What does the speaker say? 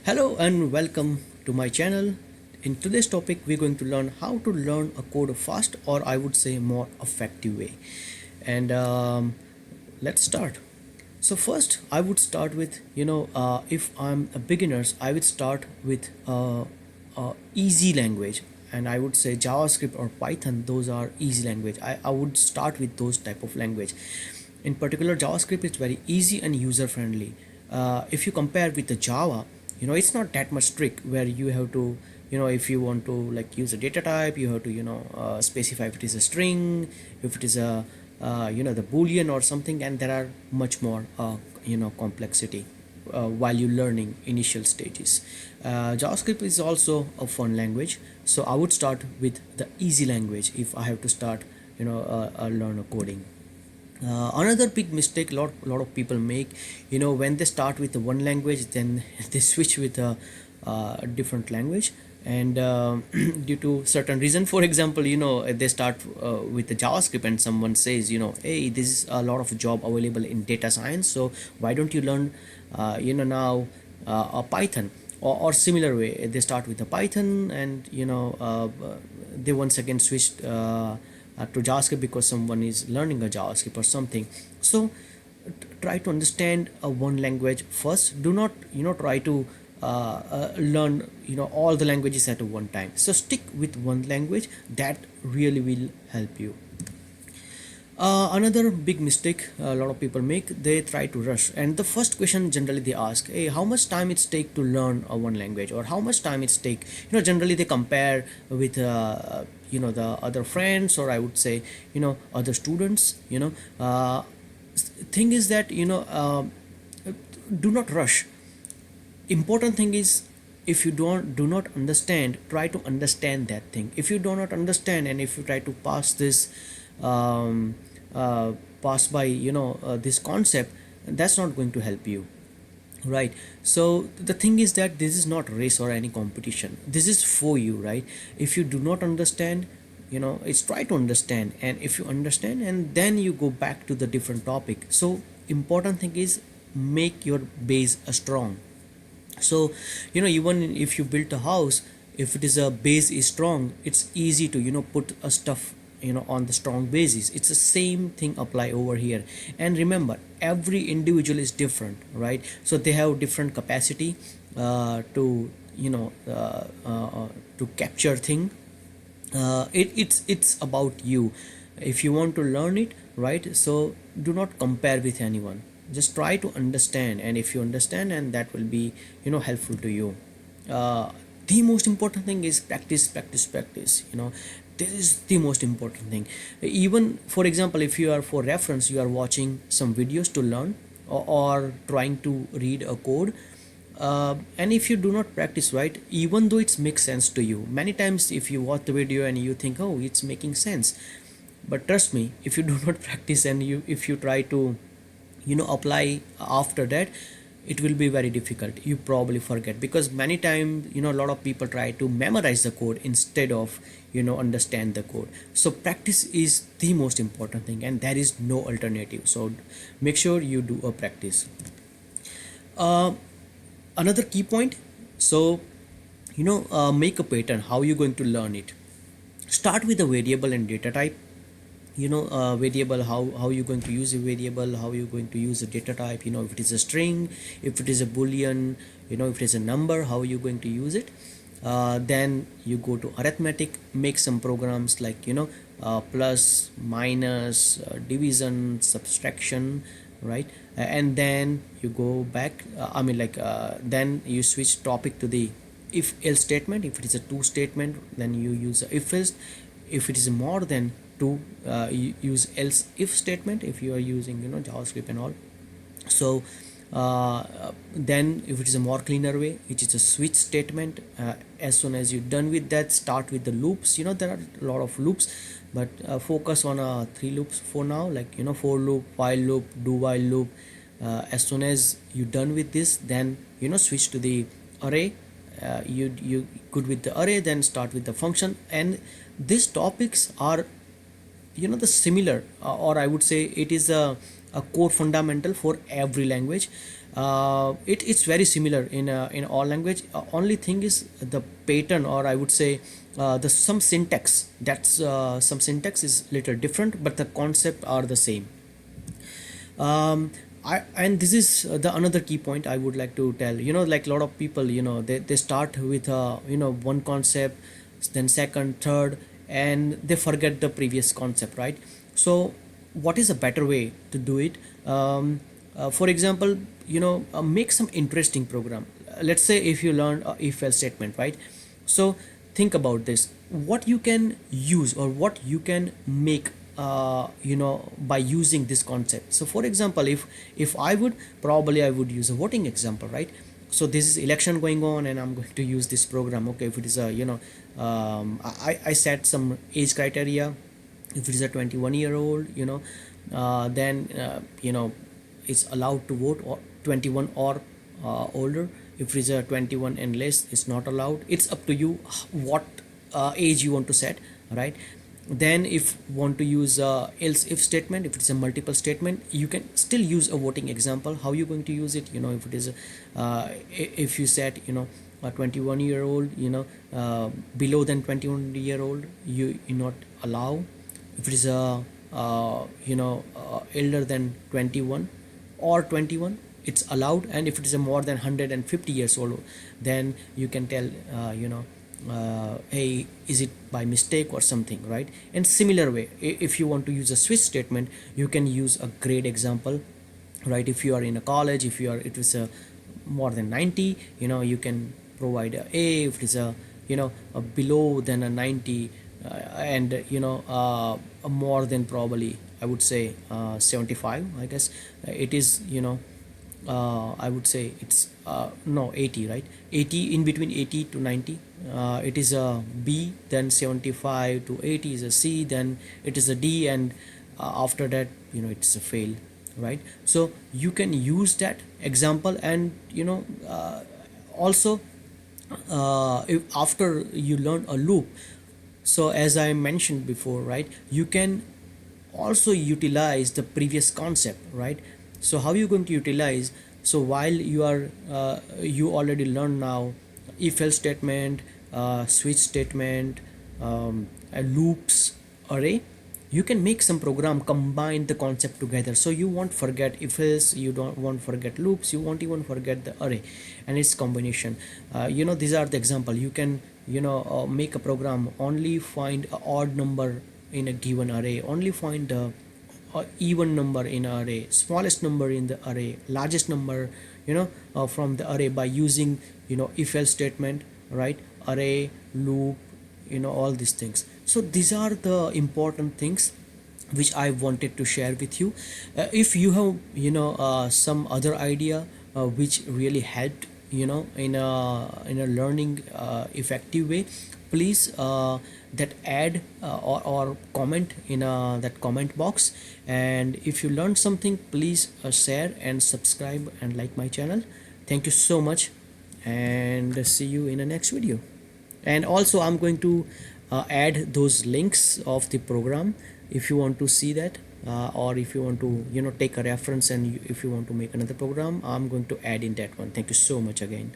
Hello and welcome to my channel. In today's topic, we're going to learn how to learn a code fast, or I would say more effective way. And let's start. So first, I would start with if I'm a beginners, I would start with easy language, and I would say JavaScript or Python. Those are easy language. I would start with those type of language. In particular, JavaScript is very easy and user friendly. If you compare with the Java, it's not that much strict where you have to, if you want to like use a data type, you have to specify if it is a string, if it is a the boolean or something, and there are much more complexity while you learning initial stages. JavaScript is also a fun language, so I would start with the easy language if I have to start learn a coding. Another big mistake lot of people make, when they start with one language, then they switch with a different language, and due to certain reason, for example, they start with the JavaScript, and someone says, hey, this is a lot of job available in data science, so why don't you learn now a Python, or similar way they start with the Python, and they once again switched to JavaScript because someone is learning a JavaScript or something. So try to understand one language first. Do not try to learn all the languages at one time. So stick with one language. That really will help you. Another big mistake a lot of people make, they try to rush, and the first question generally they ask, hey, how much time it take to learn one language, or how much time it take, generally they compare with the other friends, or I would say other students. Thing is that do not rush. Important thing is, if you do not understand, try to understand that thing. If you do not understand, and if you try to pass this um, pass by this concept, that's not going to help you, right? So the thing is that this is not race or any competition, this is for you, right? If you do not understand, it's try to understand, and if you understand, and then you go back to the different topic. So important thing is, make your base strong. So even if you built a house, if it is a base is strong, it's easy to put a stuff on the strong basis. It's the same thing apply over here. And remember, every individual is different, right? So they have different capacity to to capture thing. It's about you. If you want to learn it, right, so do not compare with anyone, just try to understand, and if you understand, and that will be helpful to you. The most important thing is practice, practice, practice. This is the most important thing. Even for example, if you are, for reference, you are watching some videos to learn, or trying to read a code, and if you do not practice, right, even though it makes sense to you many times, if you watch the video and you think, oh, it's making sense, but trust me, if you do not practice, and if you try to apply after that, it will be very difficult. You probably forget, because many times a lot of people try to memorize the code instead of understand the code. So practice is the most important thing, and there is no alternative. So make sure you do a practice. uh, Another key point, so make a pattern how you're going to learn it. Start with a variable and data type. Variable, how you're going to use a variable, how you're going to use a data type, if it is a string, if it is a boolean, if it is a number, how you're going to use it. Then you go to arithmetic, make some programs like plus, minus, division, subtraction, right? And then you go back, then you switch topic to the if else statement. If it is a two statement, then you use a if else. If it is more than two, you use else if statement, if you are using JavaScript and all. So then if it is a more cleaner way, which is a switch statement, as soon as you're done with that, start with the loops. There are a lot of loops, but focus on three loops for now, like for loop, while loop, do while loop. As soon as you're done with this, then switch to the array. You good with the array, then start with the function. And these topics are the similar, or I would say it is a a core fundamental for every language. It's very similar in all language. Only thing is the pattern, or I would say the some syntax, that's some syntax is little different, but the concept are the same. And this is the another key point I would like to tell. Like a lot of people, they start with one concept, then second, third, and they forget the previous concept, right? So what is a better way to do it? For example, make some interesting program. Let's say if you learn a if else statement, right? So think about this, what you can use or what you can make by using this concept. So for example, if I would, probably I would use a voting example, right? So this is election going on and I'm going to use this program. Okay, if it is a I set some age criteria. If it is a 21-year-old, then it's allowed to vote, or 21 or older. If it is a 21 and less, it's not allowed. It's up to you what age you want to set, right? Then if want to use else if statement, if it's a multiple statement, you can still use a voting example. How you going to use it? If it is if you set a 21-year-old, below than 21-year-old, you not allow. If it is a elder than 21 or 21, it's allowed. And if it is a more than 150 years old, then you can tell hey, is it by mistake or something, right? And similar way, if you want to use a switch statement, you can use a grade example, right? If you are in a college, if you are, it is a more than 90, you can provide a if it is a below than a 90, and a more than, probably I would say 75, I guess. It is I would say it's no 80, right? 80, in between 80 to 90, it is a B. Then 75 to 80 is a C. Then it is a D, and after that, it's a fail, right? So you can use that example. And also if after you learn a loop, so as I mentioned before, right, you can also utilize the previous concept, right? So how you going to utilize? So while you are you already learn now if else statement, switch statement, loops, array, you can make some program, combine the concept together, so you won't forget if else, you don't won't forget loops, you won't even forget the array and its combination. These are the example. You can make a program, only find a odd number in a given array, only find the even number in an array, smallest number in the array, largest number from the array, by using if else statement, right? Array, loop, all these things. So these are the important things which I wanted to share with you. If you have some other idea which really helped in a learning effective way, please that add or comment in that comment box. And if you learned something, please share and subscribe and like my channel. Thank you so much, and see you in the next video. And also I'm going to add those links of the program if you want to see that, or if you want to take a reference, and if you want to make another program, I'm going to add in that one. Thank you so much again.